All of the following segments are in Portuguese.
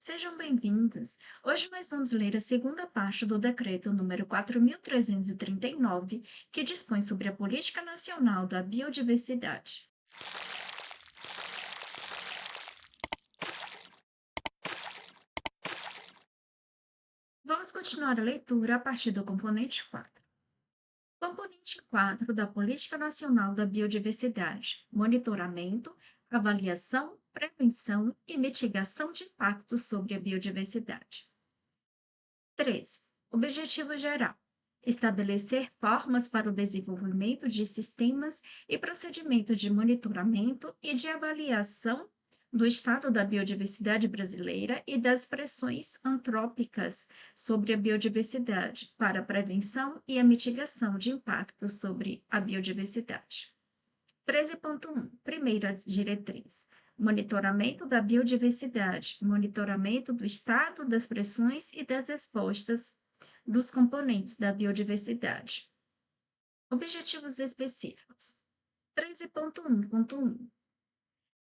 Sejam bem-vindas. Hoje nós vamos ler a segunda parte do decreto número 4.339, que dispõe sobre a Política Nacional da Biodiversidade. Vamos continuar a leitura a partir do componente 4. Componente 4 da Política Nacional da Biodiversidade: monitoramento, avaliação, prevenção e mitigação de impactos sobre a biodiversidade. 3. Objetivo geral: estabelecer formas para o desenvolvimento de sistemas e procedimentos de monitoramento e de avaliação do estado da biodiversidade brasileira e das pressões antrópicas sobre a biodiversidade para a prevenção e a mitigação de impactos sobre a biodiversidade. 13.1. Primeira diretriz: monitoramento da biodiversidade, monitoramento do estado das pressões e das respostas dos componentes da biodiversidade. Objetivos específicos. 13.1.1.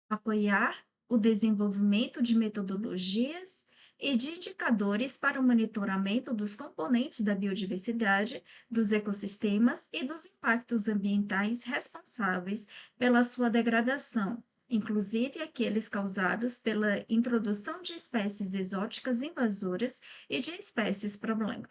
Apoiar o desenvolvimento de metodologias e de indicadores para o monitoramento dos componentes da biodiversidade, dos ecossistemas e dos impactos ambientais responsáveis pela sua degradação, inclusive aqueles causados pela introdução de espécies exóticas invasoras e de espécies problema.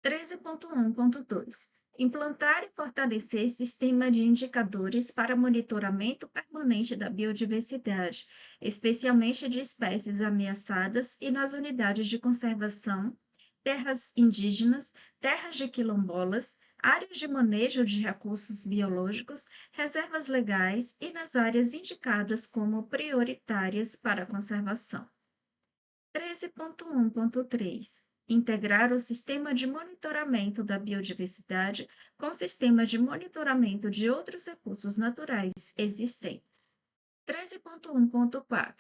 13.1.2. Implantar e fortalecer sistema de indicadores para monitoramento permanente da biodiversidade, especialmente de espécies ameaçadas e nas unidades de conservação, terras indígenas, terras de quilombolas, áreas de manejo de recursos biológicos, reservas legais e nas áreas indicadas como prioritárias para a conservação. 13.1.3. Integrar o sistema de monitoramento da biodiversidade com o sistema de monitoramento de outros recursos naturais existentes. 13.1.4.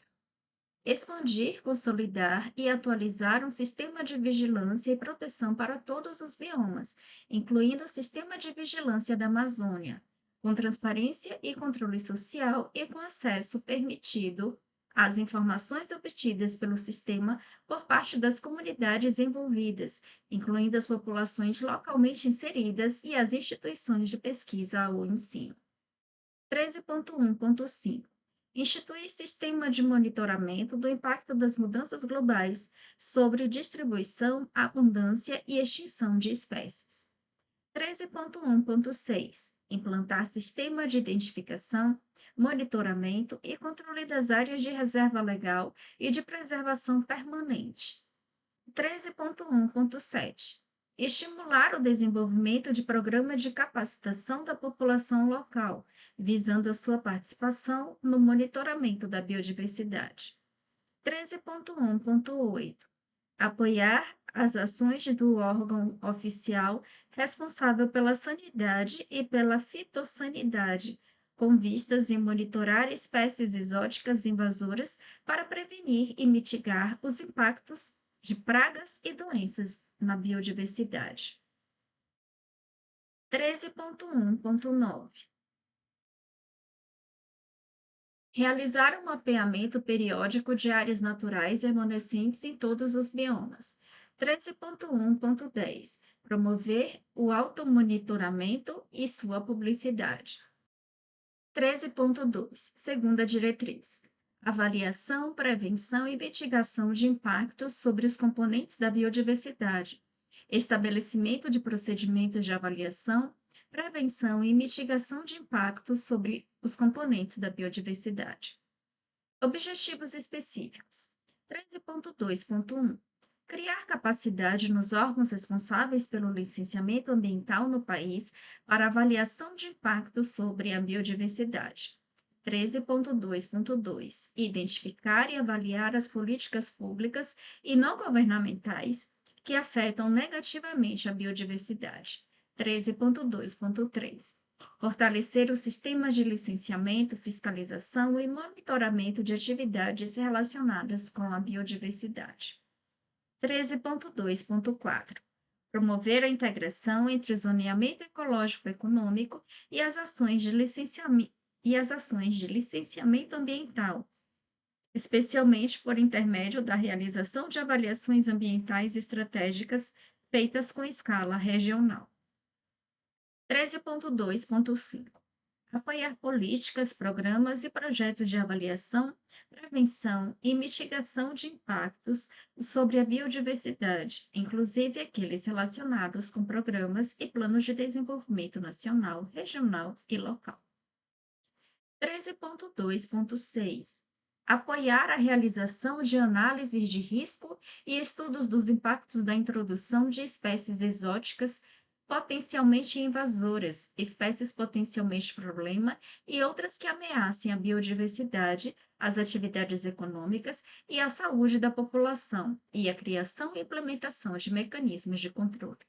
Expandir, consolidar e atualizar um sistema de vigilância e proteção para todos os biomas, incluindo o sistema de vigilância da Amazônia, com transparência e controle social e com acesso permitido às informações obtidas pelo sistema por parte das comunidades envolvidas, incluindo as populações localmente inseridas e as instituições de pesquisa ou ensino. 13.1.5. Instituir sistema de monitoramento do impacto das mudanças globais sobre distribuição, abundância e extinção de espécies. 13.1.6. Implantar sistema de identificação, monitoramento e controle das áreas de reserva legal e de preservação permanente. 13.1.7. Estimular o desenvolvimento de programas de capacitação da população local, visando a sua participação no monitoramento da biodiversidade. 13.1.8. Apoiar as ações do órgão oficial responsável pela sanidade e pela fitossanidade, com vistas em monitorar espécies exóticas invasoras para prevenir e mitigar os impactos de pragas e doenças na biodiversidade. 13.1.9. Realizar um mapeamento periódico de áreas naturais remanescentes em todos os biomas. 13.1.10. Promover o automonitoramento e sua publicidade. 13.2. Segunda diretriz: avaliação, prevenção e mitigação de impactos sobre os componentes da biodiversidade, estabelecimento de procedimentos de avaliação, prevenção e mitigação de impactos sobre os componentes da biodiversidade. Objetivos específicos. 13.2.1. Criar capacidade nos órgãos responsáveis pelo licenciamento ambiental no país para avaliação de impacto sobre a biodiversidade. 13.2.2. Identificar e avaliar as políticas públicas e não governamentais que afetam negativamente a biodiversidade. 13.2.3. Fortalecer o sistema de licenciamento, fiscalização e monitoramento de atividades relacionadas com a biodiversidade. 13.2.4. Promover a integração entre o zoneamento ecológico-econômico e as ações de licenciamento ambiental, especialmente por intermédio da realização de avaliações ambientais estratégicas feitas com escala regional. 13.2.5 Apoiar políticas, programas e projetos de avaliação, prevenção e mitigação de impactos sobre a biodiversidade, inclusive aqueles relacionados com programas e planos de desenvolvimento nacional, regional e local. 13.2.6 Apoiar a realização de análises de risco e estudos dos impactos da introdução de espécies exóticas potencialmente invasoras, espécies potencialmente problema e outras que ameacem a biodiversidade, as atividades econômicas e a saúde da população, e a criação e implementação de mecanismos de controle.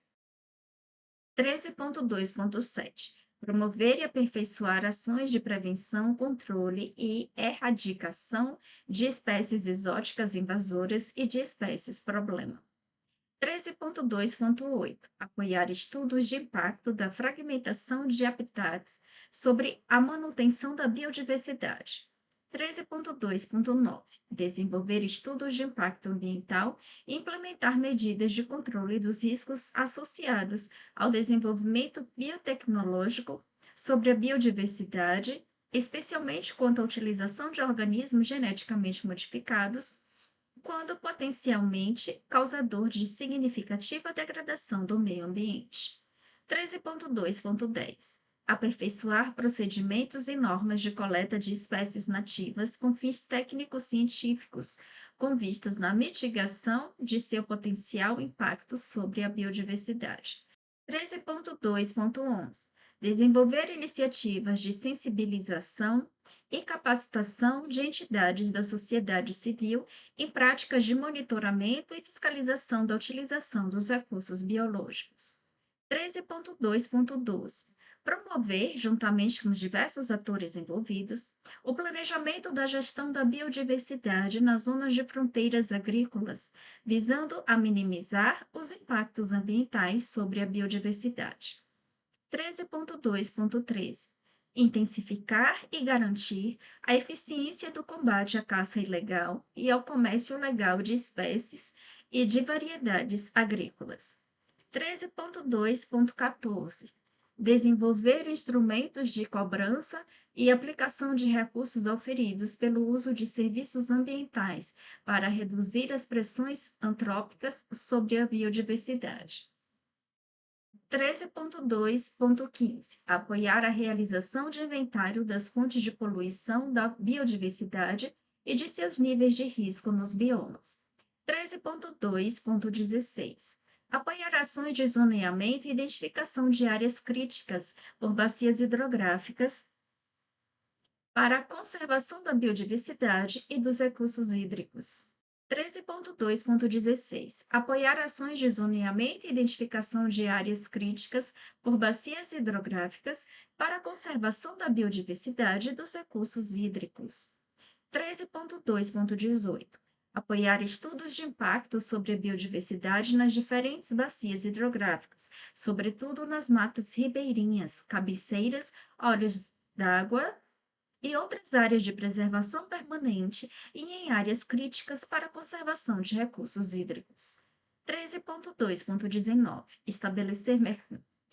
13.2.7 Promover e aperfeiçoar ações de prevenção, controle e erradicação de espécies exóticas invasoras e de espécies problema. 13.2.8 Apoiar estudos de impacto da fragmentação de habitats sobre a manutenção da biodiversidade. 13.2.9 Desenvolver estudos de impacto ambiental e implementar medidas de controle dos riscos associados ao desenvolvimento biotecnológico sobre a biodiversidade, especialmente quanto à utilização de organismos geneticamente modificados, quando potencialmente causador de significativa degradação do meio ambiente. 13.2.10 Aperfeiçoar procedimentos e normas de coleta de espécies nativas com fins técnico-científicos, com vistas na mitigação de seu potencial impacto sobre a biodiversidade. 13.2.11 Desenvolver iniciativas de sensibilização e capacitação de entidades da sociedade civil em práticas de monitoramento e fiscalização da utilização dos recursos biológicos. 13.2.12 Promover, juntamente com os diversos atores envolvidos, o planejamento da gestão da biodiversidade nas zonas de fronteiras agrícolas, visando a minimizar os impactos ambientais sobre a biodiversidade. 13.2.13 Intensificar e garantir a eficiência do combate à caça ilegal e ao comércio legal de espécies e de variedades agrícolas. 13.2.14 Desenvolver instrumentos de cobrança e aplicação de recursos auferidos pelo uso de serviços ambientais para reduzir as pressões antrópicas sobre a biodiversidade. 13.2.15 Apoiar a realização de inventário das fontes de poluição da biodiversidade e de seus níveis de risco nos biomas. 13.2.16 Apoiar ações de zoneamento e identificação de áreas críticas por bacias hidrográficas para a conservação da biodiversidade e dos recursos hídricos. 13.2.16 Apoiar ações de zoneamento e identificação de áreas críticas por bacias hidrográficas para a conservação da biodiversidade e dos recursos hídricos. 13.2.18 Apoiar estudos de impacto sobre a biodiversidade nas diferentes bacias hidrográficas, sobretudo nas matas ribeirinhas, cabeceiras, olhos d'água e outras áreas de preservação permanente e em áreas críticas para a conservação de recursos hídricos. 13.2.19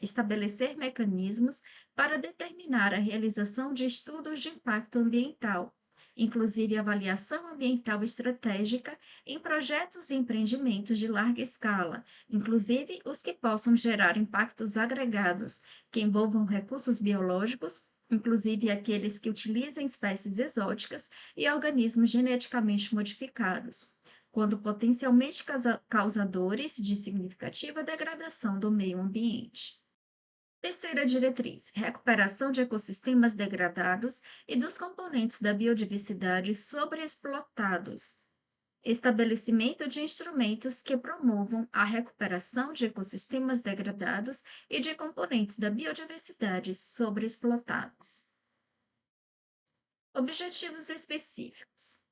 Estabelecer mecanismos para determinar a realização de estudos de impacto ambiental, inclusive avaliação ambiental estratégica em projetos e empreendimentos de larga escala, inclusive os que possam gerar impactos agregados, que envolvam recursos biológicos, inclusive aqueles que utilizam espécies exóticas e organismos geneticamente modificados, quando potencialmente causadores de significativa degradação do meio ambiente. Terceira diretriz: recuperação de ecossistemas degradados e dos componentes da biodiversidade sobreexplotados. Estabelecimento de instrumentos que promovam a recuperação de ecossistemas degradados e de componentes da biodiversidade sobreexplotados. Objetivos específicos.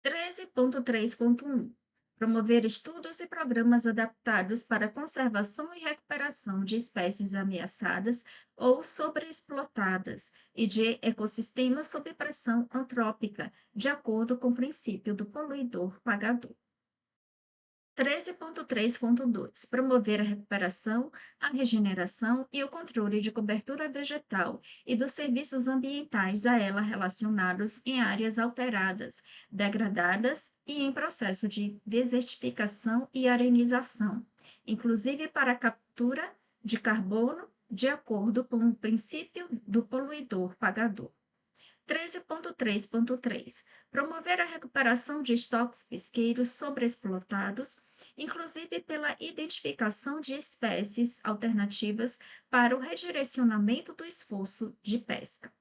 13.3.1 Promover estudos e programas adaptados para a conservação e recuperação de espécies ameaçadas ou sobreexplotadas e de ecossistemas sob pressão antrópica, de acordo com o princípio do poluidor-pagador. 13.3.2 Promover a recuperação, a regeneração e o controle de cobertura vegetal e dos serviços ambientais a ela relacionados em áreas alteradas, degradadas e em processo de desertificação e arenização, inclusive para a captura de carbono, de acordo com o princípio do poluidor-pagador. 13.3.3 Promover a recuperação de estoques pesqueiros sobreexplotados, inclusive pela identificação de espécies alternativas para o redirecionamento do esforço de pesca.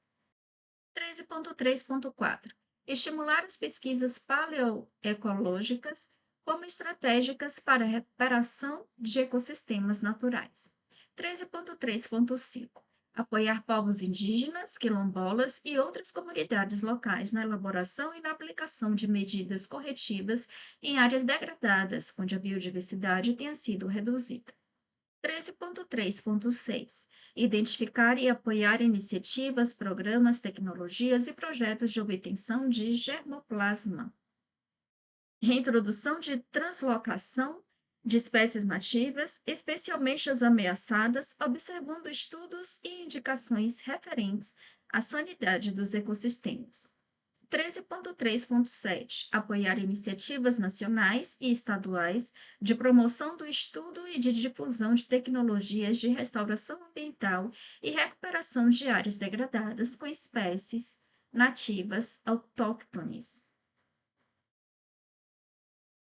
13.3.4 Estimular as pesquisas paleoecológicas como estratégicas para a recuperação de ecossistemas naturais. 13.3.5 Apoiar povos indígenas, quilombolas e outras comunidades locais na elaboração e na aplicação de medidas corretivas em áreas degradadas, onde a biodiversidade tenha sido reduzida. 13.3.6 Identificar e apoiar iniciativas, programas, tecnologias e projetos de obtenção de germoplasma. Reintrodução de translocação de espécies nativas, especialmente as ameaçadas, observando estudos e indicações referentes à sanidade dos ecossistemas. 13.3.7 Apoiar iniciativas nacionais e estaduais de promoção do estudo e de difusão de tecnologias de restauração ambiental e recuperação de áreas degradadas com espécies nativas autóctones.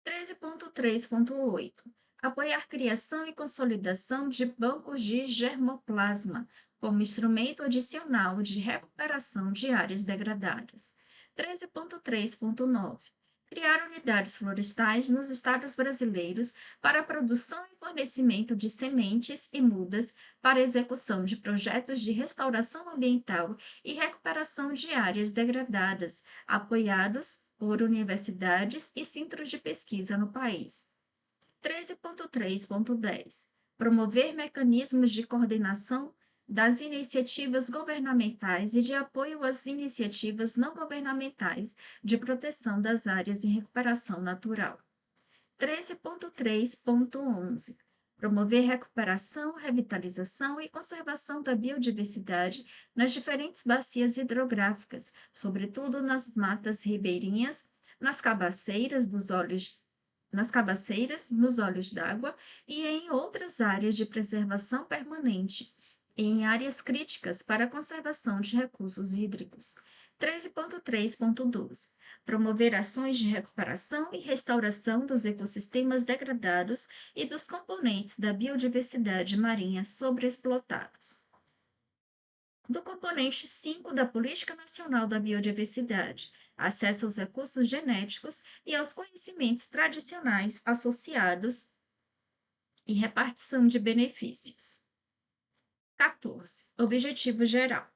13.3.8 Apoiar criação e consolidação de bancos de germoplasma como instrumento adicional de recuperação de áreas degradadas. 13.3.9 Criar unidades florestais nos estados brasileiros para a produção e fornecimento de sementes e mudas para execução de projetos de restauração ambiental e recuperação de áreas degradadas, apoiados por universidades e centros de pesquisa no país. 13.3.10 Promover mecanismos de coordenação das iniciativas governamentais e de apoio às iniciativas não governamentais de proteção das áreas em recuperação natural. 13.3.11 Promover recuperação, revitalização e conservação da biodiversidade nas diferentes bacias hidrográficas, sobretudo nas matas ribeirinhas, nas cabaceiras, nos olhos d'água e em outras áreas de preservação permanente, e em áreas críticas para a conservação de recursos hídricos. 13.3.12 Promover ações de recuperação e restauração dos ecossistemas degradados e dos componentes da biodiversidade marinha sobreexplotados. Do componente 5 da Política Nacional da Biodiversidade, acesso aos recursos genéticos e aos conhecimentos tradicionais associados e repartição de benefícios. 14. Objetivo geral: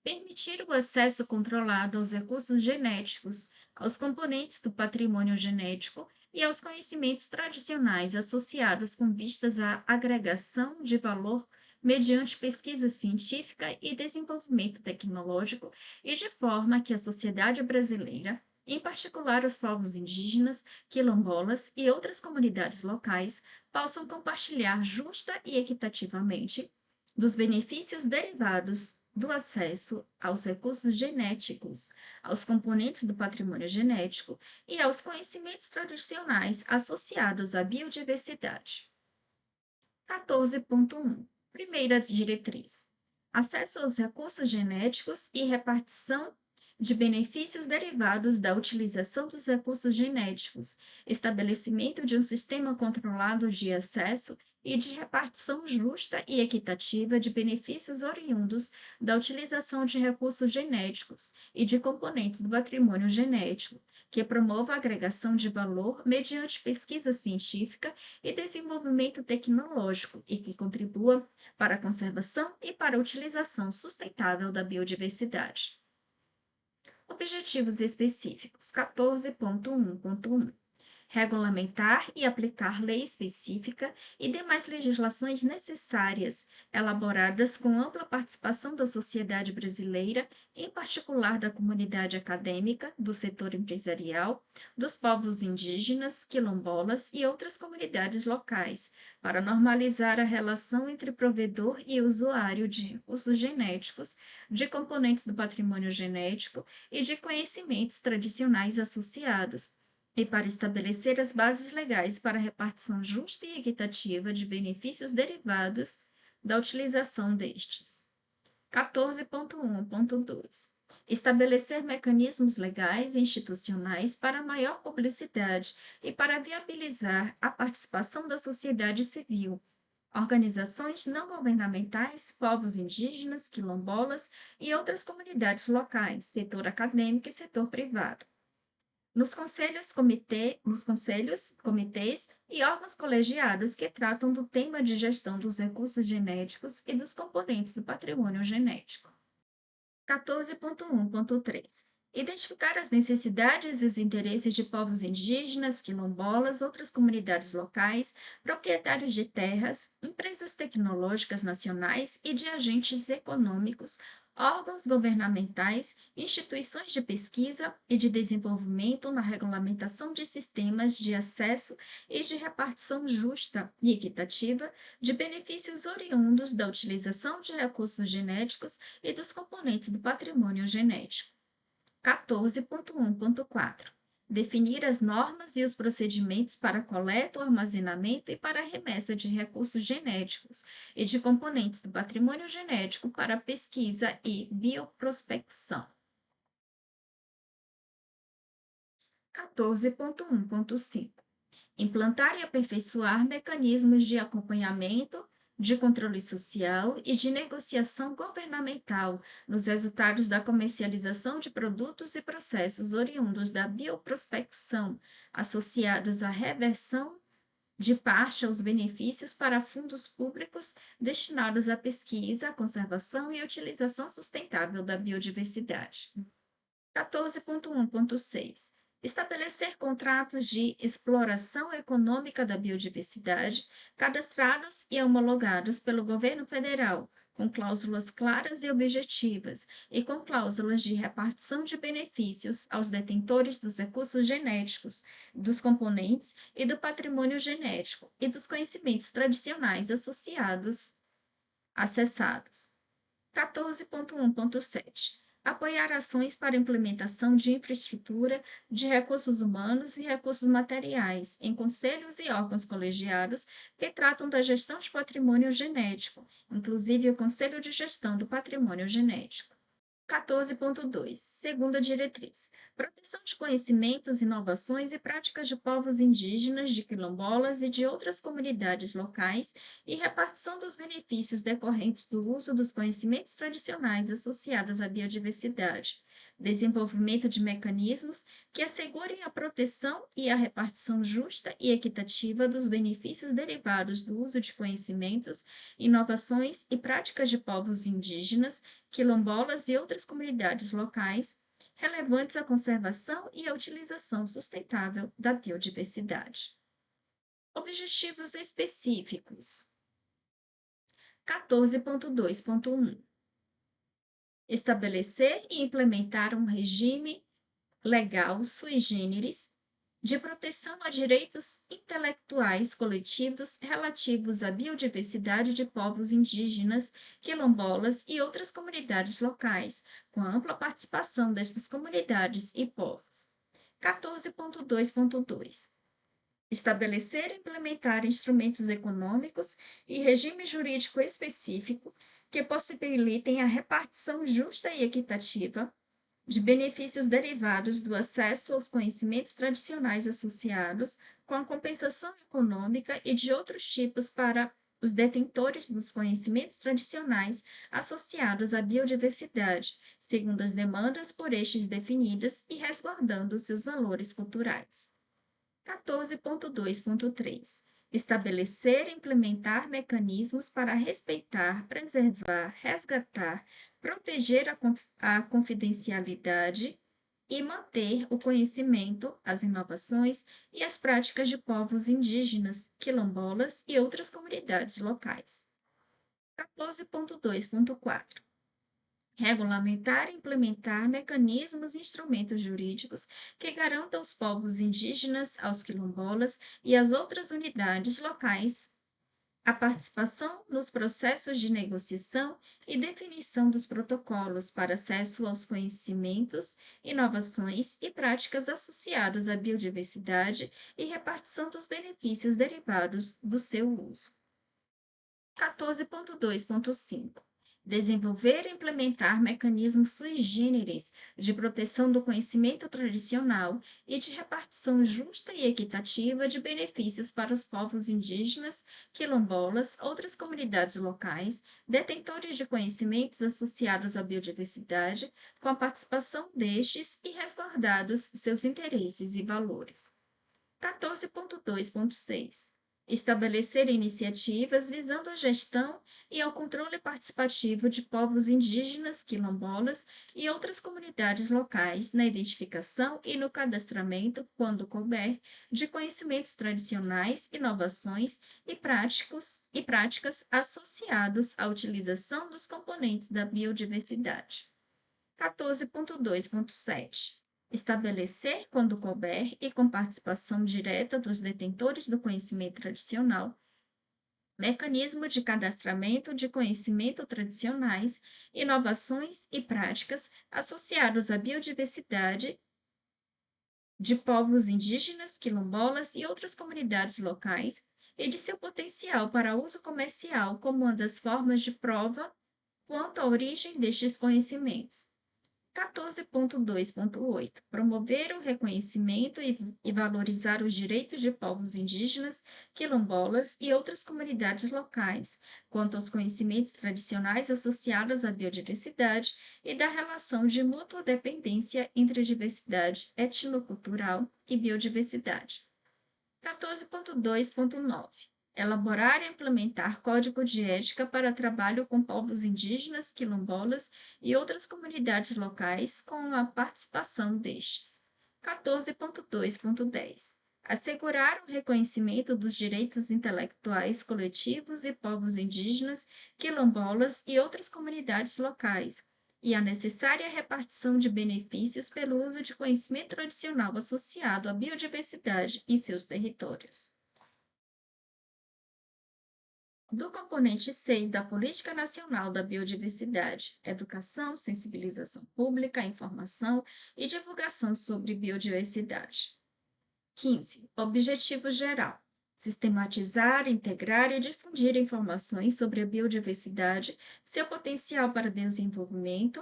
permitir o acesso controlado aos recursos genéticos, aos componentes do patrimônio genético e aos conhecimentos tradicionais associados com vistas à agregação de valor mediante pesquisa científica e desenvolvimento tecnológico e de forma que a sociedade brasileira, em particular os povos indígenas, quilombolas e outras comunidades locais, possam compartilhar justa e equitativamente dos benefícios derivados do acesso aos recursos genéticos, aos componentes do patrimônio genético e aos conhecimentos tradicionais associados à biodiversidade. 14.1 Primeira diretriz: acesso aos recursos genéticos e repartição de benefícios derivados da utilização dos recursos genéticos, estabelecimento de um sistema controlado de acesso e de repartição justa e equitativa de benefícios oriundos da utilização de recursos genéticos e de componentes do patrimônio genético, que promova a agregação de valor mediante pesquisa científica e desenvolvimento tecnológico e que contribua para a conservação e para a utilização sustentável da biodiversidade. Objetivos específicos. 14.1.1 regulamentar e aplicar lei específica e demais legislações necessárias, elaboradas com ampla participação da sociedade brasileira, em particular da comunidade acadêmica, do setor empresarial, dos povos indígenas, quilombolas e outras comunidades locais, para normalizar a relação entre provedor e usuário de recursos genéticos, de componentes do patrimônio genético e de conhecimentos tradicionais associados, e para estabelecer as bases legais para a repartição justa e equitativa de benefícios derivados da utilização destes. 14.1.2 Estabelecer mecanismos legais e institucionais para maior publicidade e para viabilizar a participação da sociedade civil, organizações não governamentais, povos indígenas, quilombolas e outras comunidades locais, setor acadêmico e setor privado. Nos conselhos, comitês e órgãos colegiados que tratam do tema de gestão dos recursos genéticos e dos componentes do patrimônio genético. 14.1.3 Identificar as necessidades e os interesses de povos indígenas, quilombolas, outras comunidades locais, proprietários de terras, empresas tecnológicas nacionais e de agentes econômicos, órgãos governamentais, instituições de pesquisa e de desenvolvimento na regulamentação de sistemas de acesso e de repartição justa e equitativa de benefícios oriundos da utilização de recursos genéticos e dos componentes do patrimônio genético. 14.1.4 Definir as normas e os procedimentos para coleta, armazenamento e para remessa de recursos genéticos e de componentes do patrimônio genético para pesquisa e bioprospecção. 14.1.5 Implantar e aperfeiçoar mecanismos de acompanhamento, de controle social e de negociação governamental nos resultados da comercialização de produtos e processos oriundos da bioprospecção, associados à reversão de parte aos benefícios para fundos públicos destinados à pesquisa, conservação e utilização sustentável da biodiversidade. 14.1.6 Estabelecer contratos de exploração econômica da biodiversidade, cadastrados e homologados pelo governo federal, com cláusulas claras e objetivas, e com cláusulas de repartição de benefícios aos detentores dos recursos genéticos, dos componentes e do patrimônio genético e dos conhecimentos tradicionais acessados. 14.1.7 Apoiar ações para implementação de infraestrutura de recursos humanos e recursos materiais em conselhos e órgãos colegiados que tratam da gestão de patrimônio genético, inclusive o Conselho de Gestão do Patrimônio Genético. 14.2 Segunda diretriz: proteção de conhecimentos, inovações e práticas de povos indígenas, de quilombolas e de outras comunidades locais e repartição dos benefícios decorrentes do uso dos conhecimentos tradicionais associados à biodiversidade. Desenvolvimento de mecanismos que assegurem a proteção e a repartição justa e equitativa dos benefícios derivados do uso de conhecimentos, inovações e práticas de povos indígenas, quilombolas e outras comunidades locais, relevantes à conservação e à utilização sustentável da biodiversidade. Objetivos específicos. 14.2.1 Estabelecer e implementar um regime legal sui generis de proteção a direitos intelectuais coletivos relativos à biodiversidade de povos indígenas, quilombolas e outras comunidades locais, com ampla participação destas comunidades e povos. 14.2.2 Estabelecer e implementar instrumentos econômicos e regime jurídico específico que possibilitem a repartição justa e equitativa de benefícios derivados do acesso aos conhecimentos tradicionais associados, com a compensação econômica e de outros tipos para os detentores dos conhecimentos tradicionais associados à biodiversidade, segundo as demandas por estes definidas e resguardando seus valores culturais. 14.2.3 Estabelecer e implementar mecanismos para respeitar, preservar, resgatar, proteger a confidencialidade e manter o conhecimento, as inovações e as práticas de povos indígenas, quilombolas e outras comunidades locais. 14.2.4 Regulamentar e implementar mecanismos e instrumentos jurídicos que garantam aos povos indígenas, aos quilombolas e às outras unidades locais a participação nos processos de negociação e definição dos protocolos para acesso aos conhecimentos, inovações e práticas associados à biodiversidade e repartição dos benefícios derivados do seu uso. 14.2.5 Desenvolver e implementar mecanismos sui generis de proteção do conhecimento tradicional e de repartição justa e equitativa de benefícios para os povos indígenas, quilombolas, outras comunidades locais, detentores de conhecimentos associados à biodiversidade, com a participação destes e resguardados seus interesses e valores. 14.2.6 Estabelecer iniciativas visando a gestão e ao controle participativo de povos indígenas, quilombolas e outras comunidades locais na identificação e no cadastramento, quando couber, de conhecimentos tradicionais, inovações e práticas associados à utilização dos componentes da biodiversidade. 14.2.7 Estabelecer, quando couber e com participação direta dos detentores do conhecimento tradicional, mecanismo de cadastramento de conhecimento tradicionais, inovações e práticas associados à biodiversidade de povos indígenas, quilombolas e outras comunidades locais e de seu potencial para uso comercial como uma das formas de prova quanto à origem destes conhecimentos. 14.2.8 Promover o reconhecimento e valorizar os direitos de povos indígenas, quilombolas e outras comunidades locais, quanto aos conhecimentos tradicionais associados à biodiversidade e da relação de mútua dependência entre diversidade etnocultural e biodiversidade. 14.2.9 Elaborar e implementar código de ética para trabalho com povos indígenas, quilombolas e outras comunidades locais com a participação destes. 14.2.10 Assegurar o reconhecimento dos direitos intelectuais coletivos e povos indígenas, quilombolas e outras comunidades locais, e a necessária repartição de benefícios pelo uso de conhecimento tradicional associado à biodiversidade em seus territórios. Do componente 6 da Política Nacional da Biodiversidade, educação, sensibilização pública, informação e divulgação sobre biodiversidade. 15. Objetivo geral. Sistematizar, integrar e difundir informações sobre a biodiversidade, seu potencial para desenvolvimento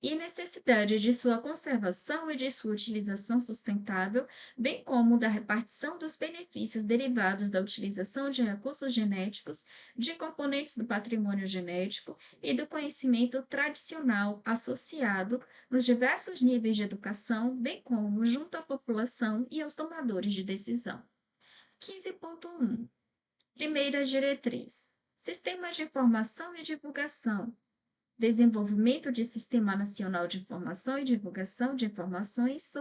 e necessidade de sua conservação e de sua utilização sustentável, bem como da repartição dos benefícios derivados da utilização de recursos genéticos, de componentes do patrimônio genético e do conhecimento tradicional associado nos diversos níveis de educação, bem como junto à população e aos tomadores de decisão. 15.1 Primeira diretriz: Sistemas de informação e divulgação. Desenvolvimento de Sistema Nacional de Informação e Divulgação de Informações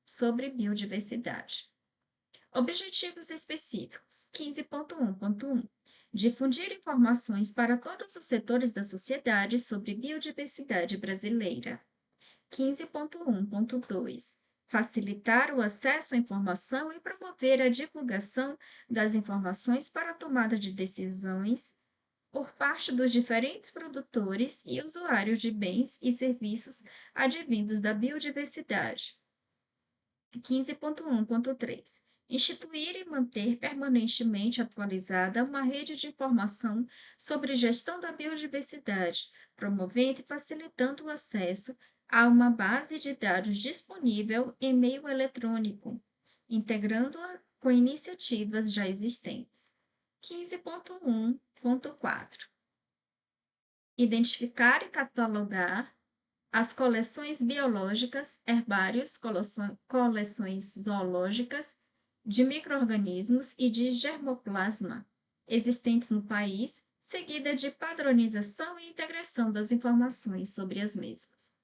sobre Biodiversidade. Objetivos específicos. 15.1.1 Difundir informações para todos os setores da sociedade sobre biodiversidade brasileira. 15.1.2 Facilitar o acesso à informação e promover a divulgação das informações para a tomada de decisões por parte dos diferentes produtores e usuários de bens e serviços advindos da biodiversidade. 15.1.3 Instituir e manter permanentemente atualizada uma rede de informação sobre gestão da biodiversidade, promovendo e facilitando o acesso a uma base de dados disponível em meio eletrônico, integrando-a com iniciativas já existentes. 15.1.4 Identificar e catalogar as coleções biológicas, herbários, coleções zoológicas de micro-organismos e de germoplasma existentes no país, seguida de padronização e integração das informações sobre as mesmas.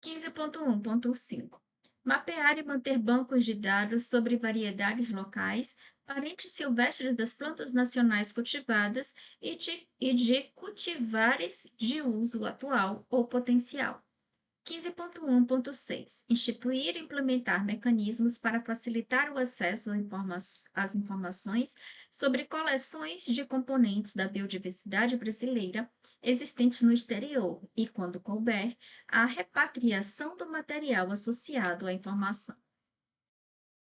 15.1.5 Mapear e manter bancos de dados sobre variedades locais, parentes silvestres das plantas nacionais cultivadas e de cultivares de uso atual ou potencial. 15.1.6 Instituir e implementar mecanismos para facilitar o acesso às informações sobre coleções de componentes da biodiversidade brasileira existentes no exterior e, quando couber, a repatriação do material associado à informação.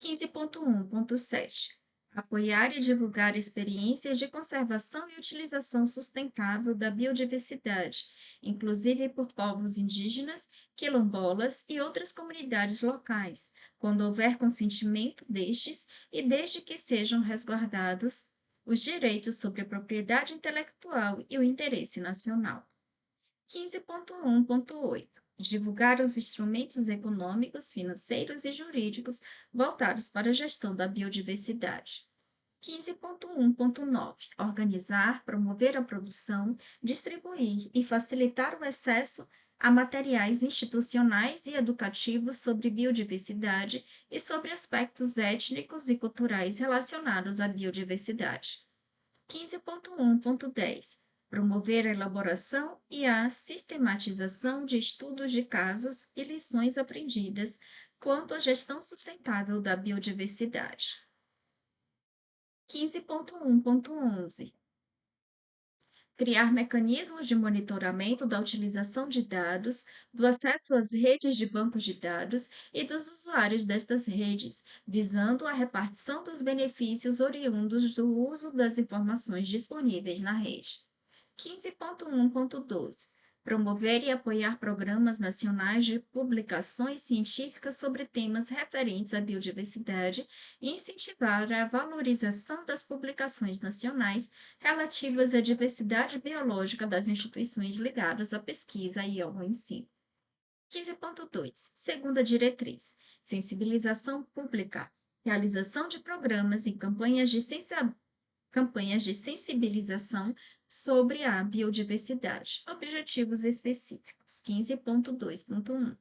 15.1.7 Apoiar e divulgar experiências de conservação e utilização sustentável da biodiversidade, inclusive por povos indígenas, quilombolas e outras comunidades locais, quando houver consentimento destes e desde que sejam resguardados os direitos sobre a propriedade intelectual e o interesse nacional. 15.1.8 Divulgar os instrumentos econômicos, financeiros e jurídicos voltados para a gestão da biodiversidade. 15.1.9 Organizar, promover a produção, distribuir e facilitar o acesso a materiais institucionais e educativos sobre biodiversidade e sobre aspectos étnicos e culturais relacionados à biodiversidade. 15.1.10 Promover a elaboração e a sistematização de estudos de casos e lições aprendidas quanto à gestão sustentável da biodiversidade. 15.1.11 Criar mecanismos de monitoramento da utilização de dados, do acesso às redes de bancos de dados e dos usuários destas redes, visando a repartição dos benefícios oriundos do uso das informações disponíveis na rede. 15.1.12 Promover e apoiar programas nacionais de publicações científicas sobre temas referentes à biodiversidade e incentivar a valorização das publicações nacionais relativas à diversidade biológica das instituições ligadas à pesquisa e ao ensino. 15.2 Segunda diretriz: sensibilização pública, realização de programas e campanhas de sensibilização sobre a biodiversidade. Objetivos específicos. 15.2.1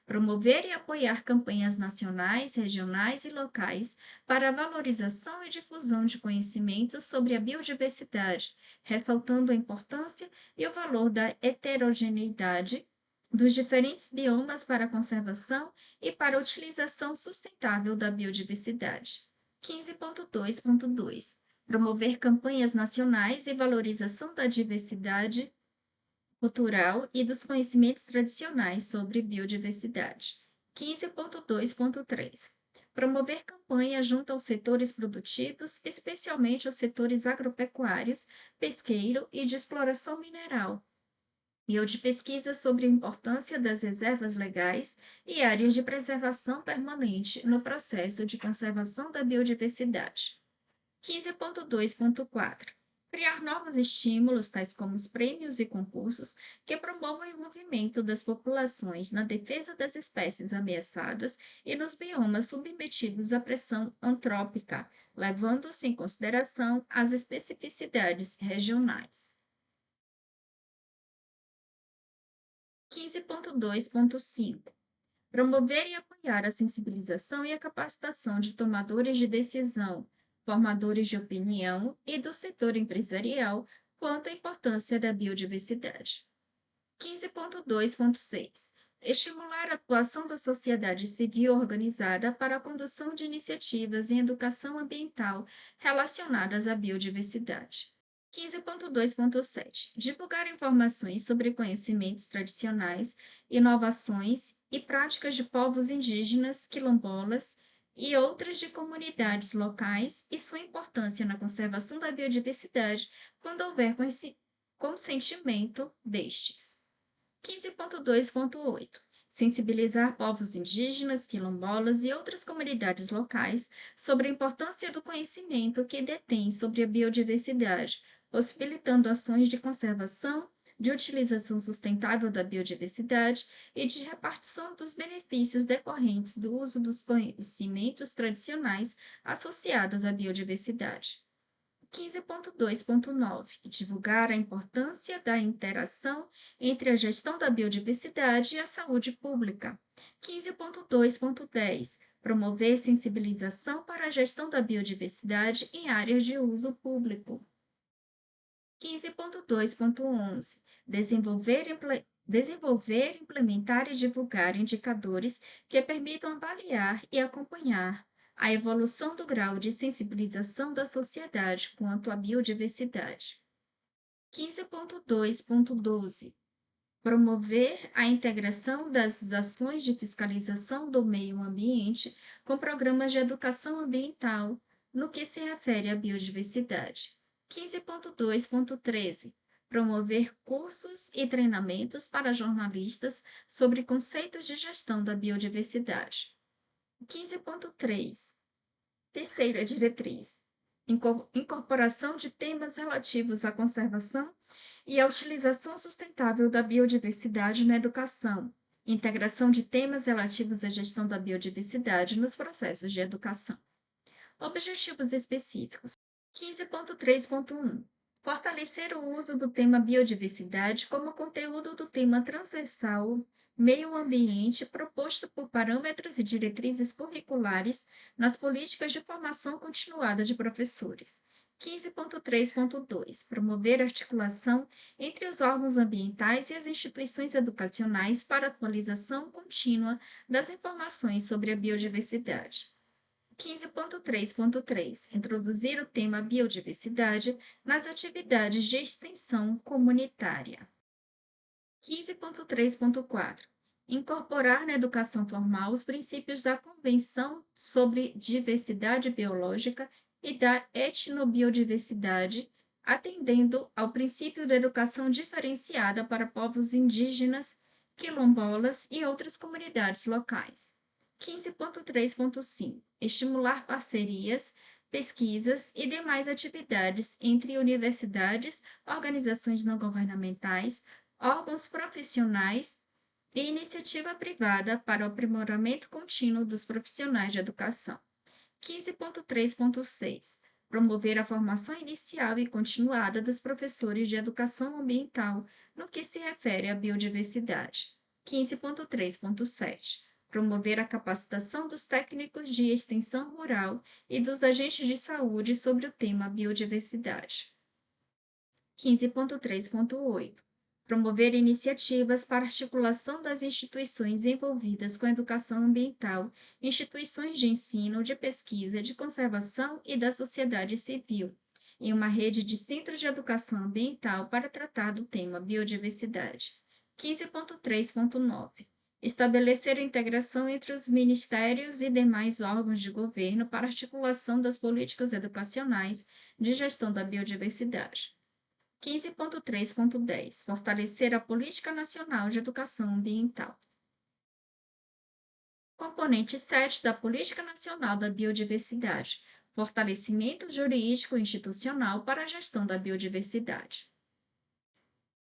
Promover e apoiar campanhas nacionais, regionais e locais para a valorização e difusão de conhecimentos sobre a biodiversidade, ressaltando a importância e o valor da heterogeneidade dos diferentes biomas para a conservação e para a utilização sustentável da biodiversidade. 15.2.2 Promover campanhas nacionais e valorização da diversidade cultural e dos conhecimentos tradicionais sobre biodiversidade. 15.2.3 Promover campanhas junto aos setores produtivos, especialmente os setores agropecuários, pesqueiro e de exploração mineral, e o de pesquisa sobre a importância das reservas legais e áreas de preservação permanente no processo de conservação da biodiversidade. 15.2.4 Criar novos estímulos, tais como os prêmios e concursos, que promovam o envolvimento das populações na defesa das espécies ameaçadas e nos biomas submetidos à pressão antrópica, levando-se em consideração as especificidades regionais. 15.2.5 Promover e apoiar a sensibilização e a capacitação de tomadores de decisão, formadores de opinião e do setor empresarial quanto à importância da biodiversidade. 15.2.6 Estimular a atuação da sociedade civil organizada para a condução de iniciativas em educação ambiental relacionadas à biodiversidade. 15.2.7 Divulgar informações sobre conhecimentos tradicionais, inovações e práticas de povos indígenas, quilombolas e outras de comunidades locais e sua importância na conservação da biodiversidade quando houver consentimento destes. 15.2.8 Sensibilizar povos indígenas, quilombolas e outras comunidades locais sobre a importância do conhecimento que detêm sobre a biodiversidade, possibilitando ações de conservação, de utilização sustentável da biodiversidade e de repartição dos benefícios decorrentes do uso dos conhecimentos tradicionais associados à biodiversidade. 15.2.9 Divulgar a importância da interação entre a gestão da biodiversidade e a saúde pública. 15.2.10 Promover sensibilização para a gestão da biodiversidade em áreas de uso público. 15.2.11 Desenvolver, implementar e divulgar indicadores que permitam avaliar e acompanhar a evolução do grau de sensibilização da sociedade quanto à biodiversidade. 15.2.12 Promover a integração das ações de fiscalização do meio ambiente com programas de educação ambiental no que se refere à biodiversidade. 15.2.13 Promover cursos e treinamentos para jornalistas sobre conceitos de gestão da biodiversidade. 15.3 Terceira diretriz: incorporação de temas relativos à conservação e à utilização sustentável da biodiversidade na educação. Integração de temas relativos à gestão da biodiversidade nos processos de educação. Objetivos específicos. 15.3.1 Fortalecer o uso do tema biodiversidade como conteúdo do tema transversal meio ambiente proposto por parâmetros e diretrizes curriculares nas políticas de formação continuada de professores. 15.3.2 Promover articulação entre os órgãos ambientais e as instituições educacionais para atualização contínua das informações sobre a biodiversidade. 15.3.3 Introduzir o tema biodiversidade nas atividades de extensão comunitária. 15.3.4 Incorporar na educação formal os princípios da Convenção sobre Diversidade Biológica e da Etnobiodiversidade, atendendo ao princípio da educação diferenciada para povos indígenas, quilombolas e outras comunidades locais. 15.3.5 Estimular parcerias, pesquisas e demais atividades entre universidades, organizações não governamentais, órgãos profissionais e iniciativa privada para o aprimoramento contínuo dos profissionais de educação. 15.3.6 Promover a formação inicial e continuada dos professores de educação ambiental no que se refere à biodiversidade. 15.3.7 Promover a capacitação dos técnicos de extensão rural e dos agentes de saúde sobre o tema biodiversidade. 15.3.8 Promover iniciativas para articulação das instituições envolvidas com a educação ambiental, instituições de ensino, de pesquisa, de conservação e da sociedade civil, em uma rede de centros de educação ambiental para tratar do tema biodiversidade. 15.3.9 Estabelecer a integração entre os ministérios e demais órgãos de governo para articulação das políticas educacionais de gestão da biodiversidade. 15.3.10 Fortalecer a Política Nacional de Educação Ambiental. Componente 7 da Política Nacional da Biodiversidade: fortalecimento jurídico e institucional para a gestão da biodiversidade.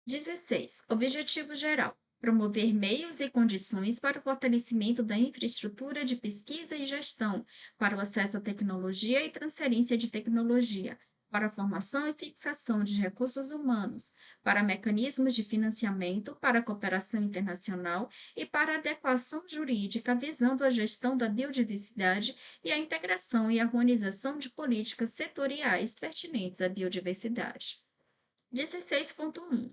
16. Objetivo geral: promover meios e condições para o fortalecimento da infraestrutura de pesquisa e gestão, para o acesso à tecnologia e transferência de tecnologia, para a formação e fixação de recursos humanos, para mecanismos de financiamento, para a cooperação internacional e para a adequação jurídica visando a gestão da biodiversidade e a integração e harmonização de políticas setoriais pertinentes à biodiversidade. 16.1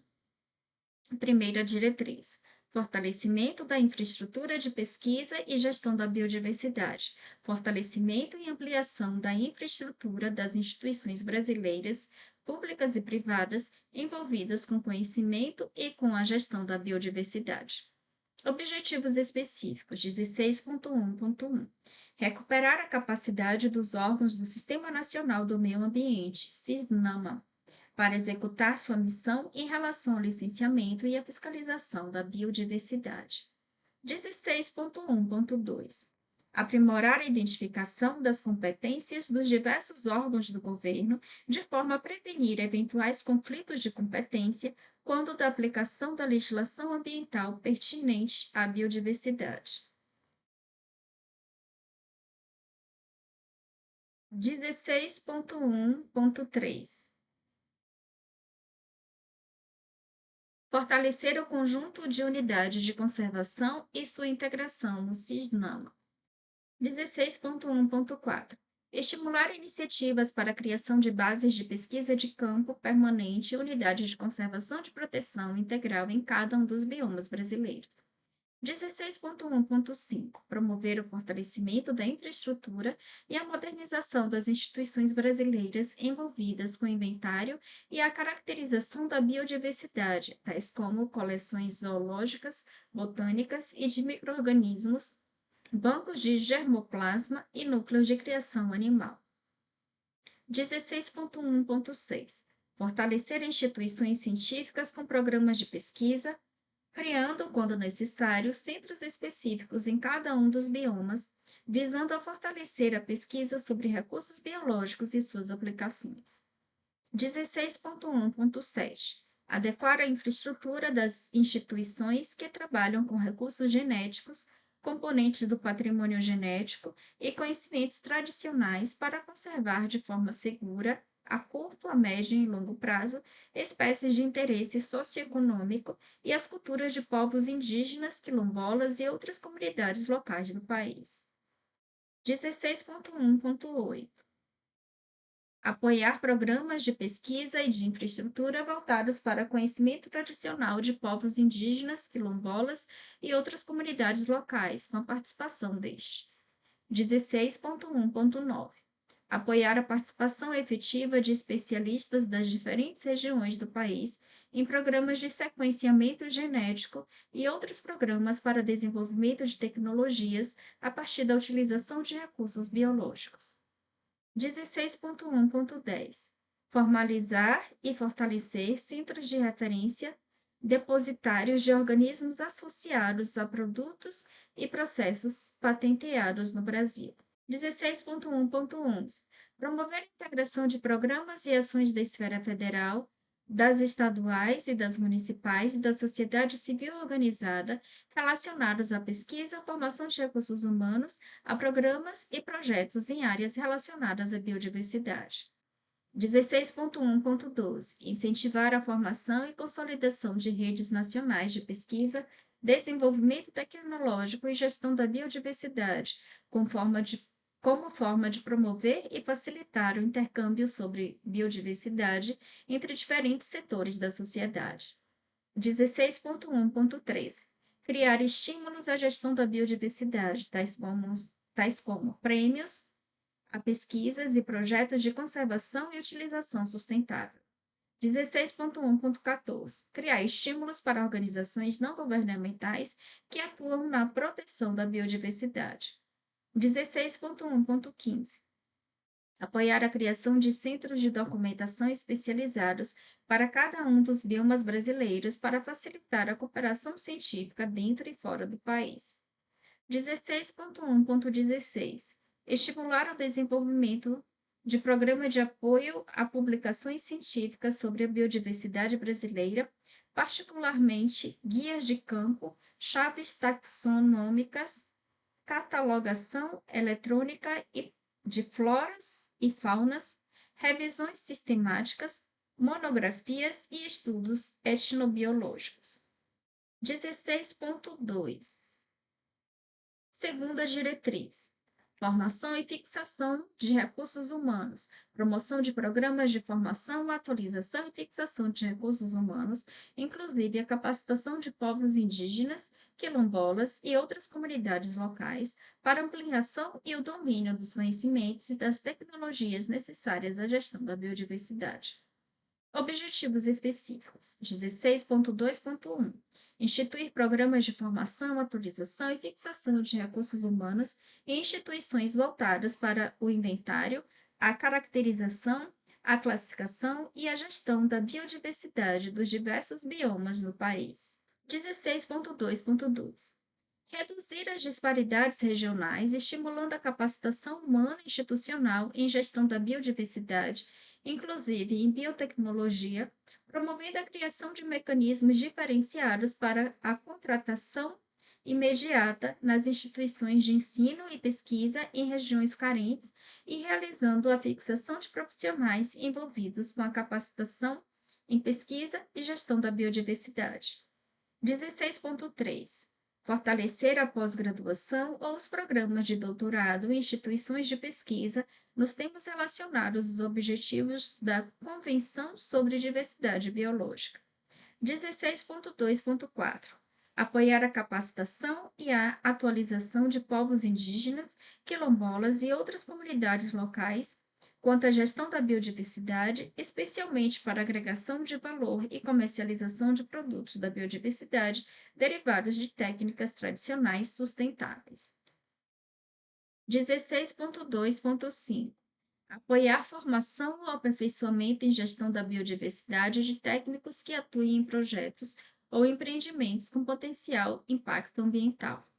Primeira diretriz: fortalecimento da infraestrutura de pesquisa e gestão da biodiversidade, fortalecimento e ampliação da infraestrutura das instituições brasileiras, públicas e privadas, envolvidas com conhecimento e com a gestão da biodiversidade. Objetivos específicos: 16.1.1 Recuperar a capacidade dos órgãos do Sistema Nacional do Meio Ambiente, SISNAMA, para executar sua missão em relação ao licenciamento e à fiscalização da biodiversidade. 16.1.2 Aprimorar a identificação das competências dos diversos órgãos do governo, de forma a prevenir eventuais conflitos de competência quando da aplicação da legislação ambiental pertinente à biodiversidade. 16.1.3 Fortalecer o conjunto de unidades de conservação e sua integração no CISNAMA. 16.1.4 Estimular iniciativas para a criação de bases de pesquisa de campo permanente e unidades de conservação de proteção integral em cada um dos biomas brasileiros. 16.1.5 Promover o fortalecimento da infraestrutura e a modernização das instituições brasileiras envolvidas com o inventário e a caracterização da biodiversidade, tais como coleções zoológicas, botânicas e de micro-organismos, bancos de germoplasma e núcleos de criação animal. 16.1.6 Fortalecer instituições científicas com programas de pesquisa, criando, quando necessário, centros específicos em cada um dos biomas, visando a fortalecer a pesquisa sobre recursos biológicos e suas aplicações. 16.1.7 Adequar a infraestrutura das instituições que trabalham com recursos genéticos, componentes do patrimônio genético e conhecimentos tradicionais para conservar de forma segura, a curto, a médio e longo prazo, espécies de interesse socioeconômico e as culturas de povos indígenas, quilombolas e outras comunidades locais do país. 16.1.8 Apoiar programas de pesquisa e de infraestrutura voltados para conhecimento tradicional de povos indígenas, quilombolas e outras comunidades locais, com a participação destes. 16.1.9 Apoiar a participação efetiva de especialistas das diferentes regiões do país em programas de sequenciamento genético e outros programas para desenvolvimento de tecnologias a partir da utilização de recursos biológicos. 16.1.10 Formalizar e fortalecer centros de referência depositários de organismos associados a produtos e processos patenteados no Brasil. 16.1.11 Promover a integração de programas e ações da esfera federal, das estaduais e das municipais e da sociedade civil organizada relacionados à pesquisa, formação de recursos humanos, a programas e projetos em áreas relacionadas à biodiversidade. 16.1.12 Incentivar a formação e consolidação de redes nacionais de pesquisa, desenvolvimento tecnológico e gestão da biodiversidade, como forma de promover e facilitar o intercâmbio sobre biodiversidade entre diferentes setores da sociedade. 16.1.13 Criar estímulos à gestão da biodiversidade, tais como prêmios a pesquisas e projetos de conservação e utilização sustentável. 16.1.14 Criar estímulos para organizações não governamentais que atuam na proteção da biodiversidade. 16.1.15 Apoiar a criação de centros de documentação especializados para cada um dos biomas brasileiros para facilitar a cooperação científica dentro e fora do país. 16.1.16 Estimular o desenvolvimento de programa de apoio a publicações científicas sobre a biodiversidade brasileira, particularmente guias de campo, chaves taxonômicas, catalogação eletrônica de floras e faunas, revisões sistemáticas, monografias e estudos etnobiológicos. 16.2 Segunda diretriz: formação e fixação de recursos humanos, promoção de programas de formação, atualização e fixação de recursos humanos, inclusive a capacitação de povos indígenas, quilombolas e outras comunidades locais, para ampliação e o domínio dos conhecimentos e das tecnologias necessárias à gestão da biodiversidade. Objetivos específicos: 16.2.1 Instituir programas de formação, atualização e fixação de recursos humanos em instituições voltadas para o inventário, a caracterização, a classificação e a gestão da biodiversidade dos diversos biomas no país. 16.2.2 Reduzir as disparidades regionais, estimulando a capacitação humana e institucional em gestão da biodiversidade, inclusive em biotecnologia, promovendo a criação de mecanismos diferenciados para a contratação imediata nas instituições de ensino e pesquisa em regiões carentes e realizando a fixação de profissionais envolvidos com a capacitação em pesquisa e gestão da biodiversidade. 16.3. Fortalecer a pós-graduação ou os programas de doutorado em instituições de pesquisa nos temas relacionados aos objetivos da Convenção sobre Diversidade Biológica. 16.2.4. Apoiar a capacitação e a atualização de povos indígenas, quilombolas e outras comunidades locais quanto à gestão da biodiversidade, especialmente para agregação de valor e comercialização de produtos da biodiversidade derivados de técnicas tradicionais sustentáveis. 16.2.5. Apoiar formação ou aperfeiçoamento em gestão da biodiversidade de técnicos que atuem em projetos ou empreendimentos com potencial impacto ambiental.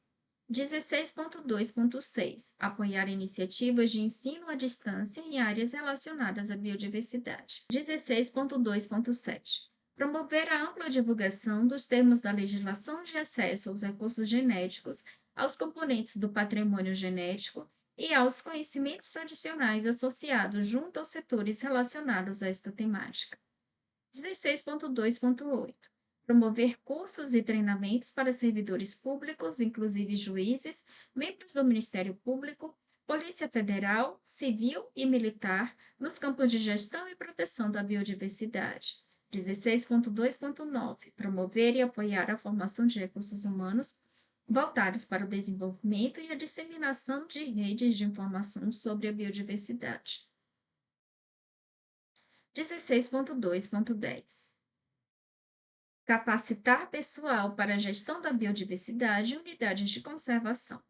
16.2.6. Apoiar iniciativas de ensino à distância em áreas relacionadas à biodiversidade. 16.2.7. Promover a ampla divulgação dos termos da legislação de acesso aos recursos genéticos, aos componentes do patrimônio genético e aos conhecimentos tradicionais associados junto aos setores relacionados a esta temática. 16.2.8. Promover cursos e treinamentos para servidores públicos, inclusive juízes, membros do Ministério Público, Polícia Federal, Civil e Militar, nos campos de gestão e proteção da biodiversidade. 16.2.9. Promover e apoiar a formação de recursos humanos voltados para o desenvolvimento e a disseminação de redes de informação sobre a biodiversidade. 16.2.10. Capacitar pessoal para a gestão da biodiversidade em unidades de conservação.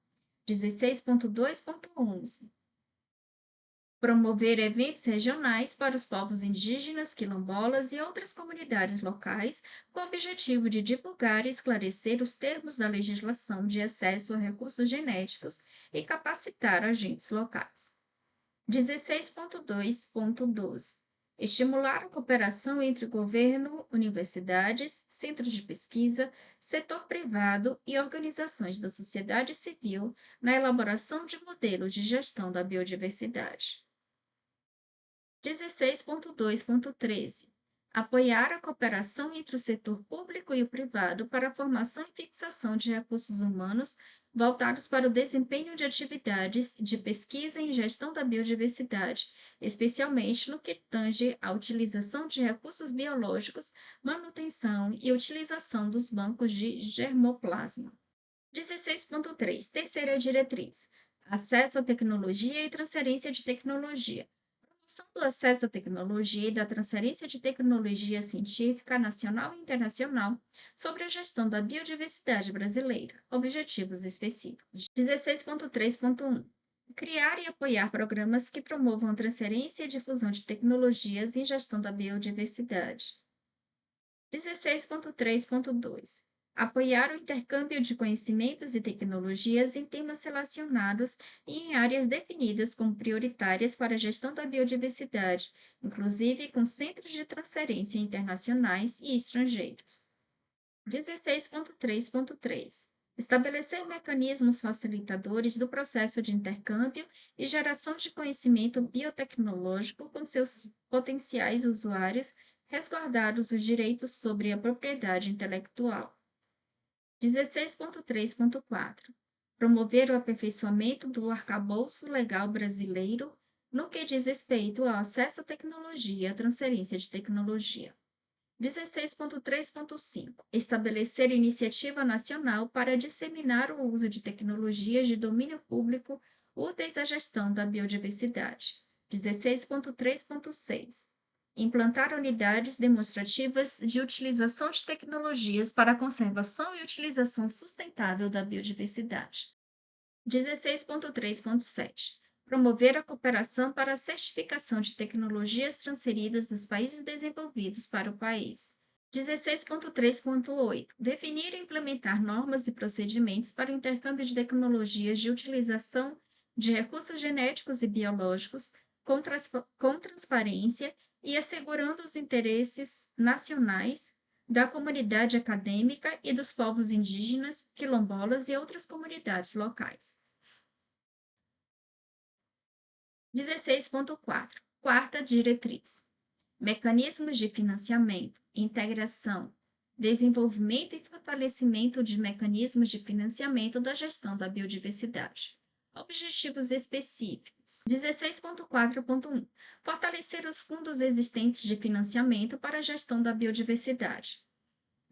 16.2.11. Promover eventos regionais para os povos indígenas, quilombolas e outras comunidades locais, com o objetivo de divulgar e esclarecer os termos da legislação de acesso a recursos genéticos e capacitar agentes locais. 16.2.12. Estimular a cooperação entre governo, universidades, centros de pesquisa, setor privado e organizações da sociedade civil na elaboração de modelos de gestão da biodiversidade. 16.2.13. Apoiar a cooperação entre o setor público e o privado para a formação e fixação de recursos humanos voltados para o desempenho de atividades de pesquisa e gestão da biodiversidade, especialmente no que tange à utilização de recursos biológicos, manutenção e utilização dos bancos de germoplasma. 16.3. Terceira diretriz: acesso à tecnologia e transferência de tecnologia. Promoção do acesso à tecnologia e da transferência de tecnologia científica nacional e internacional sobre a gestão da biodiversidade brasileira. Objetivos específicos. 16.3.1. Criar e apoiar programas que promovam a transferência e difusão de tecnologias em gestão da biodiversidade. 16.3.2. Apoiar o intercâmbio de conhecimentos e tecnologias em temas relacionados e em áreas definidas como prioritárias para a gestão da biodiversidade, inclusive com centros de transferência internacionais e estrangeiros. 16.3.3. Estabelecer mecanismos facilitadores do processo de intercâmbio e geração de conhecimento biotecnológico com seus potenciais usuários, resguardados os direitos sobre a propriedade intelectual. 16.3.4. Promover o aperfeiçoamento do arcabouço legal brasileiro no que diz respeito ao acesso à tecnologia e à transferência de tecnologia. 16.3.5. Estabelecer iniciativa nacional para disseminar o uso de tecnologias de domínio público úteis à gestão da biodiversidade. 16.3.6. Implantar unidades demonstrativas de utilização de tecnologias para a conservação e utilização sustentável da biodiversidade. 16.3.7. Promover a cooperação para a certificação de tecnologias transferidas dos países desenvolvidos para o país. 16.3.8. Definir e implementar normas e procedimentos para o intercâmbio de tecnologias de utilização de recursos genéticos e biológicos com transparência e assegurando os interesses nacionais da comunidade acadêmica e dos povos indígenas, quilombolas e outras comunidades locais. 16.4. Quarta diretriz. Mecanismos de financiamento, integração, desenvolvimento e fortalecimento de mecanismos de financiamento da gestão da biodiversidade. Objetivos específicos. 16.4.1. Fortalecer os fundos existentes de financiamento para a gestão da biodiversidade.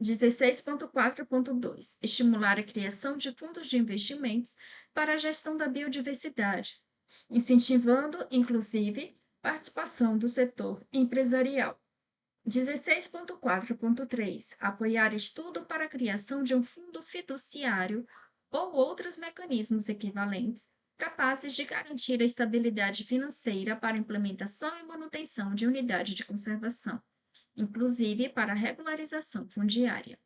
16.4.2. Estimular a criação de fundos de investimentos para a gestão da biodiversidade, incentivando, inclusive, participação do setor empresarial. 16.4.3. Apoiar estudo para a criação de um fundo fiduciário ou outros mecanismos equivalentes capazes de garantir a estabilidade financeira para a implementação e manutenção de unidade de conservação, inclusive para a regularização fundiária.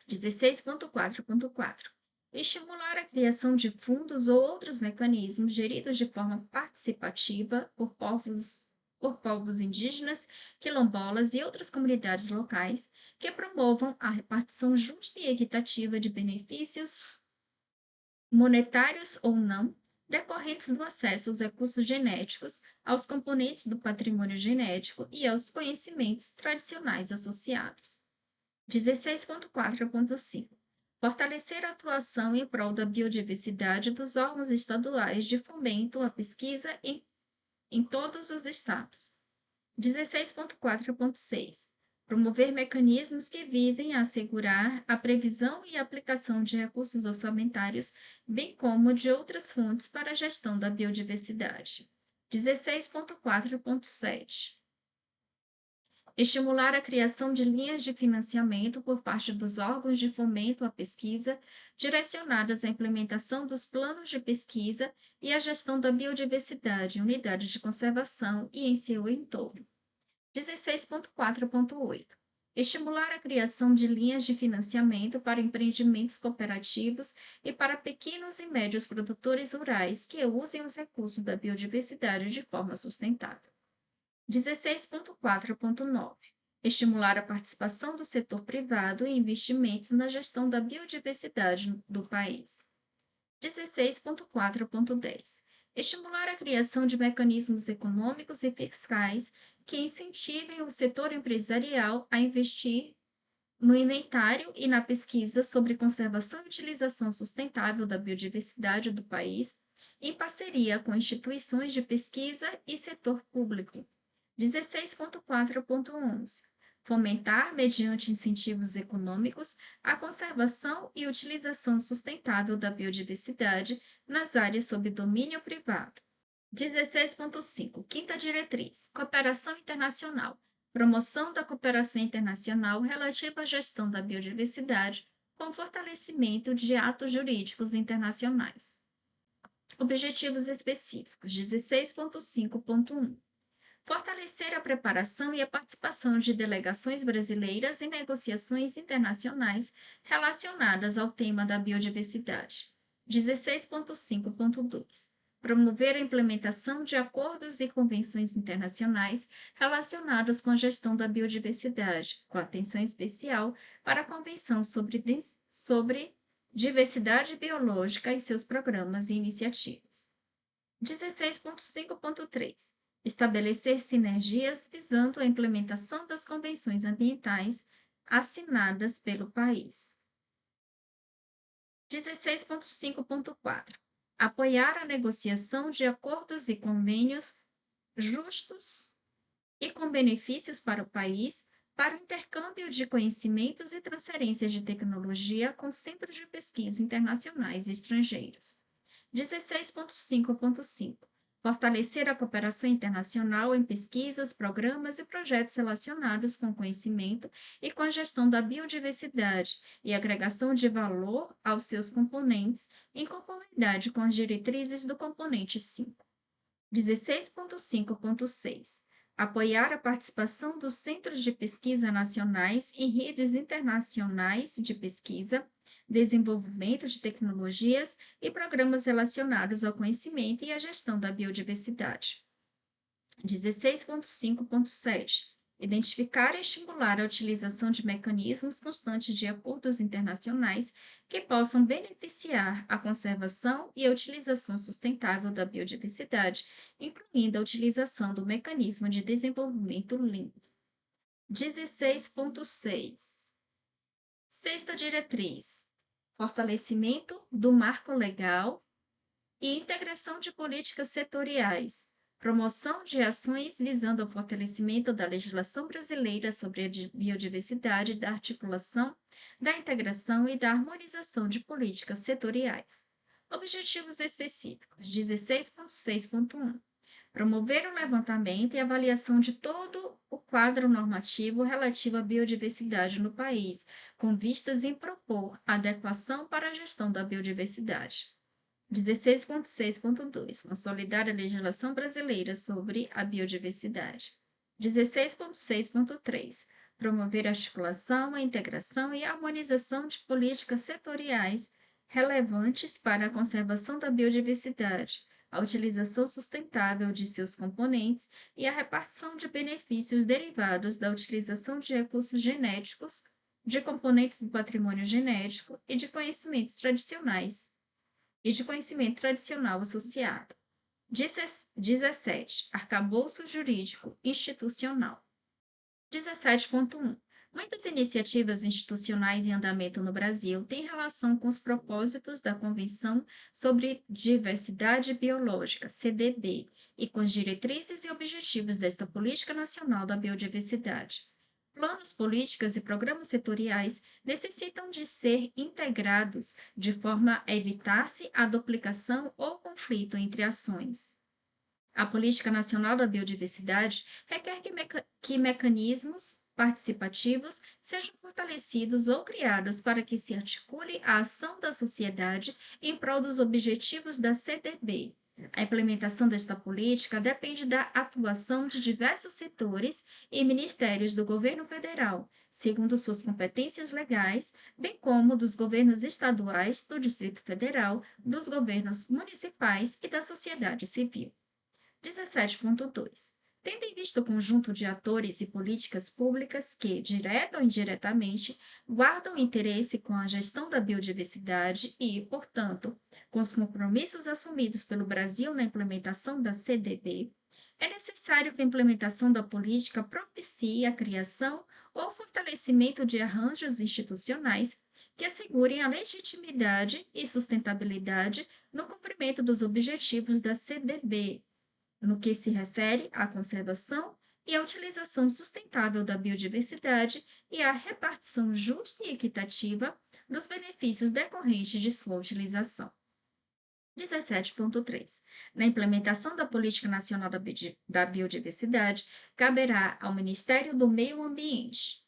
16.4.4. Estimular a criação de fundos ou outros mecanismos geridos de forma participativa por povos indígenas, quilombolas e outras comunidades locais que promovam a repartição justa e equitativa de benefícios monetários ou não, decorrentes do acesso aos recursos genéticos, aos componentes do patrimônio genético e aos conhecimentos tradicionais associados. 16.4.5. Fortalecer a atuação em prol da biodiversidade dos órgãos estaduais de fomento à pesquisa em todos os estados. 16.4.6. Promover mecanismos que visem assegurar a previsão e aplicação de recursos orçamentários, bem como de outras fontes para a gestão da biodiversidade. 16.4.7. Estimular a criação de linhas de financiamento por parte dos órgãos de fomento à pesquisa, direcionadas à implementação dos planos de pesquisa e à gestão da biodiversidade em unidades de conservação e em seu entorno. 16.4.8. Estimular a criação de linhas de financiamento para empreendimentos cooperativos e para pequenos e médios produtores rurais que usem os recursos da biodiversidade de forma sustentável. 16.4.9. Estimular a participação do setor privado em investimentos na gestão da biodiversidade do país. 16.4.10. Estimular a criação de mecanismos econômicos e fiscais que incentivem o setor empresarial a investir no inventário e na pesquisa sobre conservação e utilização sustentável da biodiversidade do país, em parceria com instituições de pesquisa e setor público. 16.4.11. Fomentar, mediante incentivos econômicos, a conservação e utilização sustentável da biodiversidade nas áreas sob domínio privado. 16.5. Quinta diretriz: cooperação internacional. Promoção da cooperação internacional relativa à gestão da biodiversidade com fortalecimento de atos jurídicos internacionais. Objetivos específicos. 16.5.1. Fortalecer a preparação e a participação de delegações brasileiras em negociações internacionais relacionadas ao tema da biodiversidade. 16.5.2. Promover a implementação de acordos e convenções internacionais relacionados com a gestão da biodiversidade, com atenção especial para a Convenção sobre Diversidade Biológica e seus programas e iniciativas. 16.5.3. Estabelecer sinergias visando a implementação das convenções ambientais assinadas pelo país. 16.5.4. Apoiar a negociação de acordos e convênios justos e com benefícios para o país, para o intercâmbio de conhecimentos e transferências de tecnologia com centros de pesquisa internacionais e estrangeiros. 16.5.5. Fortalecer a cooperação internacional em pesquisas, programas e projetos relacionados com o conhecimento e com a gestão da biodiversidade e agregação de valor aos seus componentes, em conformidade com as diretrizes do componente 5. 16.5.6. Apoiar a participação dos centros de pesquisa nacionais em redes internacionais de pesquisa, desenvolvimento de tecnologias e programas relacionados ao conhecimento e à gestão da biodiversidade. 16.5.7. Identificar e estimular a utilização de mecanismos constantes de acordos internacionais que possam beneficiar a conservação e a utilização sustentável da biodiversidade, incluindo a utilização do Mecanismo de Desenvolvimento Limpo. 16.6. Sexta diretriz: fortalecimento do marco legal e integração de políticas setoriais, promoção de ações visando ao fortalecimento da legislação brasileira sobre a biodiversidade, da articulação, da integração e da harmonização de políticas setoriais. Objetivos específicos: 16.6.1. Promover o levantamento e avaliação de todo o quadro normativo relativo à biodiversidade no país, com vistas em propor adequação para a gestão da biodiversidade. 16.6.2. Consolidar a legislação brasileira sobre a biodiversidade. 16.6.3. Promover a articulação, a integração e a harmonização de políticas setoriais relevantes para a conservação da biodiversidade, a utilização sustentável de seus componentes e a repartição de benefícios derivados da utilização de recursos genéticos, de componentes do patrimônio genético e de conhecimentos tradicionais e de conhecimento tradicional associado. 17. Arcabouço jurídico institucional. 17.1. Muitas iniciativas institucionais em andamento no Brasil têm relação com os propósitos da Convenção sobre Diversidade Biológica, CDB, e com as diretrizes e objetivos desta Política Nacional da Biodiversidade. Planos, políticas e programas setoriais necessitam de ser integrados de forma a evitar-se a duplicação ou conflito entre ações. A Política Nacional da Biodiversidade requer que mecanismos participativos sejam fortalecidos ou criados para que se articule a ação da sociedade em prol dos objetivos da CDB. A implementação desta política depende da atuação de diversos setores e ministérios do governo federal, segundo suas competências legais, bem como dos governos estaduais, do Distrito Federal, dos governos municipais e da sociedade civil. 17.2. Tendo em vista o conjunto de atores e políticas públicas que, direta ou indiretamente, guardam interesse com a gestão da biodiversidade e, portanto, com os compromissos assumidos pelo Brasil na implementação da CDB, é necessário que a implementação da política propicie a criação ou fortalecimento de arranjos institucionais que assegurem a legitimidade e sustentabilidade no cumprimento dos objetivos da CDB, no que se refere à conservação e à utilização sustentável da biodiversidade e à repartição justa e equitativa dos benefícios decorrentes de sua utilização. 17.3. Na implementação da Política Nacional da Biodiversidade, caberá ao Ministério do Meio Ambiente.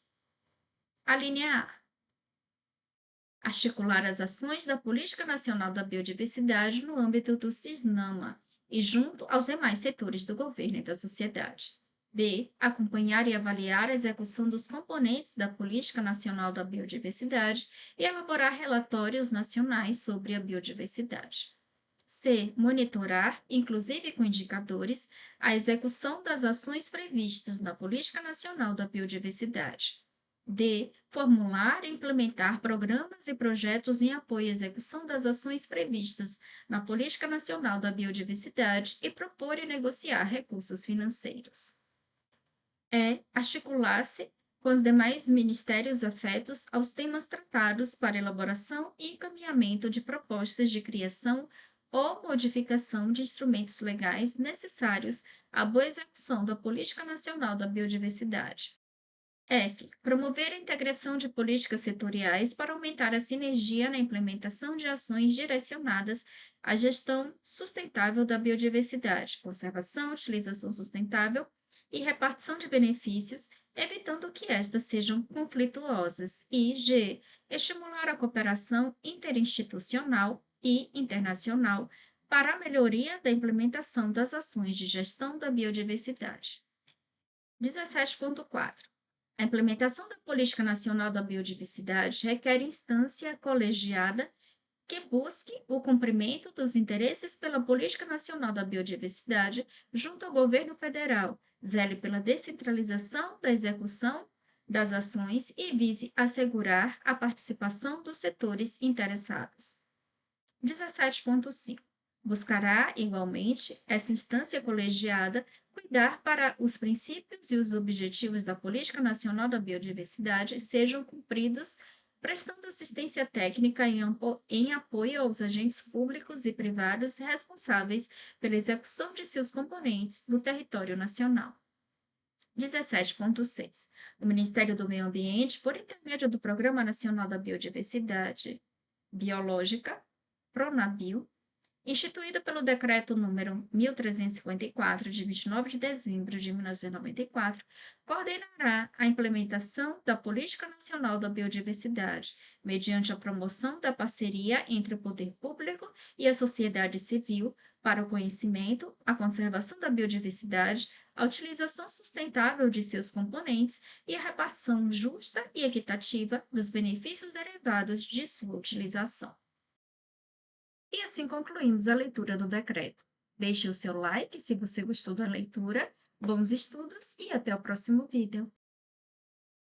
A linha A. Articular as ações da Política Nacional da Biodiversidade no âmbito do CISNAMA e junto aos demais setores do governo e da sociedade. B. Acompanhar e avaliar a execução dos componentes da Política Nacional da Biodiversidade e elaborar relatórios nacionais sobre a biodiversidade. C. Monitorar, inclusive com indicadores, a execução das ações previstas na Política Nacional da Biodiversidade. D. Formular e implementar programas e projetos em apoio à execução das ações previstas na Política Nacional da Biodiversidade e propor e negociar recursos financeiros. E. Articular-se com os demais ministérios afetos aos temas tratados para elaboração e encaminhamento de propostas de criação ou modificação de instrumentos legais necessários à boa execução da Política Nacional da Biodiversidade. F. Promover a integração de políticas setoriais para aumentar a sinergia na implementação de ações direcionadas à gestão sustentável da biodiversidade, conservação, utilização sustentável e repartição de benefícios, evitando que estas sejam conflituosas. E G. Estimular a cooperação interinstitucional e internacional para a melhoria da implementação das ações de gestão da biodiversidade. 17.4. A implementação da Política Nacional da Biodiversidade requer instância colegiada que busque o cumprimento dos interesses pela Política Nacional da Biodiversidade junto ao governo federal, Zele pela descentralização da execução das ações e vise assegurar a participação dos setores interessados. 17.5. Buscará, igualmente, essa instância colegiada cuidar para os princípios e os objetivos da Política Nacional da Biodiversidade sejam cumpridos, prestando assistência técnica em apoio aos agentes públicos e privados responsáveis pela execução de seus componentes no território nacional. 17.6. O Ministério do Meio Ambiente, por intermédio do Programa Nacional da Biodiversidade Biológica, PRONABIO, instituído pelo Decreto número 1354, de 29 de dezembro de 1994, coordenará a implementação da Política Nacional da Biodiversidade, mediante a promoção da parceria entre o poder público e a sociedade civil para o conhecimento, a conservação da biodiversidade, a utilização sustentável de seus componentes e a repartição justa e equitativa dos benefícios derivados de sua utilização. E assim concluímos a leitura do decreto. Deixe o seu like se você gostou da leitura, bons estudos e até o próximo vídeo.